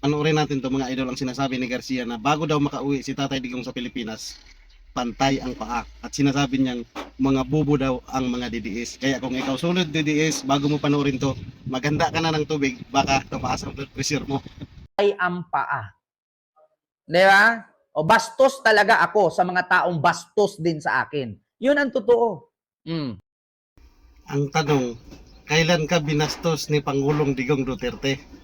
Panoorin natin to mga idol ang sinasabi ni Garcia na bago daw makauwi si Tatay Digong sa Pilipinas, pantay ang paa. At sinasabi niyang mga bubo daw ang mga DDS. Kaya kung ikaw sunod DDS, bago mo panoorin to, maganda ka na ng tubig, baka tumaas ang blood pressure mo. Ay ang paa. Di ba? O bastos talaga ako sa mga taong bastos din sa akin. Yun ang totoo. Ang tanong, kailan ka binastos ni Pangulong Digong Duterte?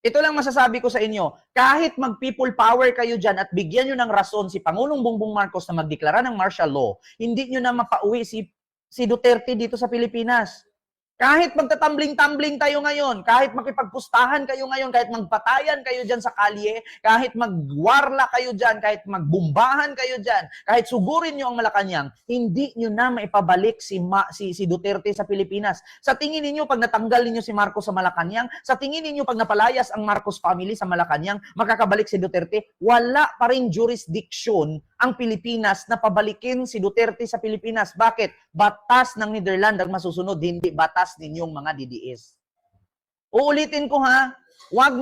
Ito lang masasabi ko sa inyo, kahit mag-people power kayo dyan at bigyan nyo ng rason si Pangulong Bongbong Marcos na magdeklara ng martial law, hindi nyo na mapauwi si Duterte dito sa Pilipinas. Kahit magtatambling-tambling tayo ngayon, kahit makipagpustahan kayo ngayon, kahit magpatayan kayo dyan sa kalye, kahit magwarla kayo dyan, kahit magbumbahan kayo dyan, kahit sugurin nyo ang Malacanang, hindi nyo na maipabalik si Duterte sa Pilipinas. Sa tingin ninyo, pag natanggal ninyo si Marcos sa Malacanang, sa tingin ninyo, pag napalayas ang Marcos family sa Malacanang, makakabalik si Duterte, wala pa rin jurisdiction ang Pilipinas na pabalikin si Duterte sa Pilipinas. Bakit? Batas ng Netherlands ang masusunod, hindi batas ninyong mga DDS. Uulitin ko ha, wag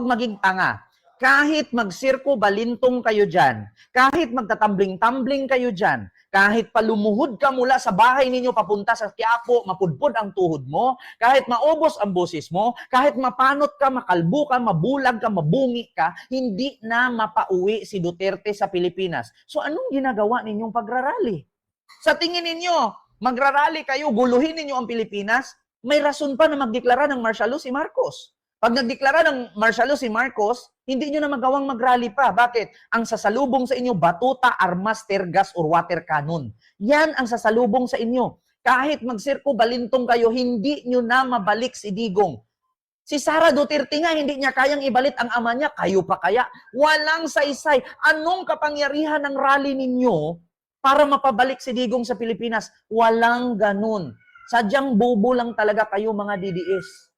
maging tanga. Kahit magsirko balintong kayo dyan, kahit magtatambling-tambling kayo dyan, kahit palumuhod ka mula sa bahay ninyo papunta sa Quiapo, mapudpod ang tuhod mo, kahit maubos ang boses mo, kahit mapanot ka, makalbo ka, mabulag ka, mabungi ka, hindi na mapauwi si Duterte sa Pilipinas. So anong ginagawa ninyong pagrarally? Sa tingin ninyo, magrarally kayo, guluhin ninyo ang Pilipinas, may rason pa na magdeklara ng martial law si Marcos. Pag nagdeklara ng martial law si Marcos, hindi nyo na magawang mag-rally pa. Bakit? Ang sasalubong sa inyo, batuta, armas, tear gas, or water cannon. Yan ang sasalubong sa inyo. Kahit magsirko balintong kayo, hindi nyo na mabalik si Digong. Si Sara Duterte nga, hindi niya kayang ibalit ang ama niya. Kayo pa kaya? Walang saysay. Anong kapangyarihan ng rally ninyo para mapabalik si Digong sa Pilipinas? Walang ganun. Sadyang bobo lang talaga kayo mga DDS.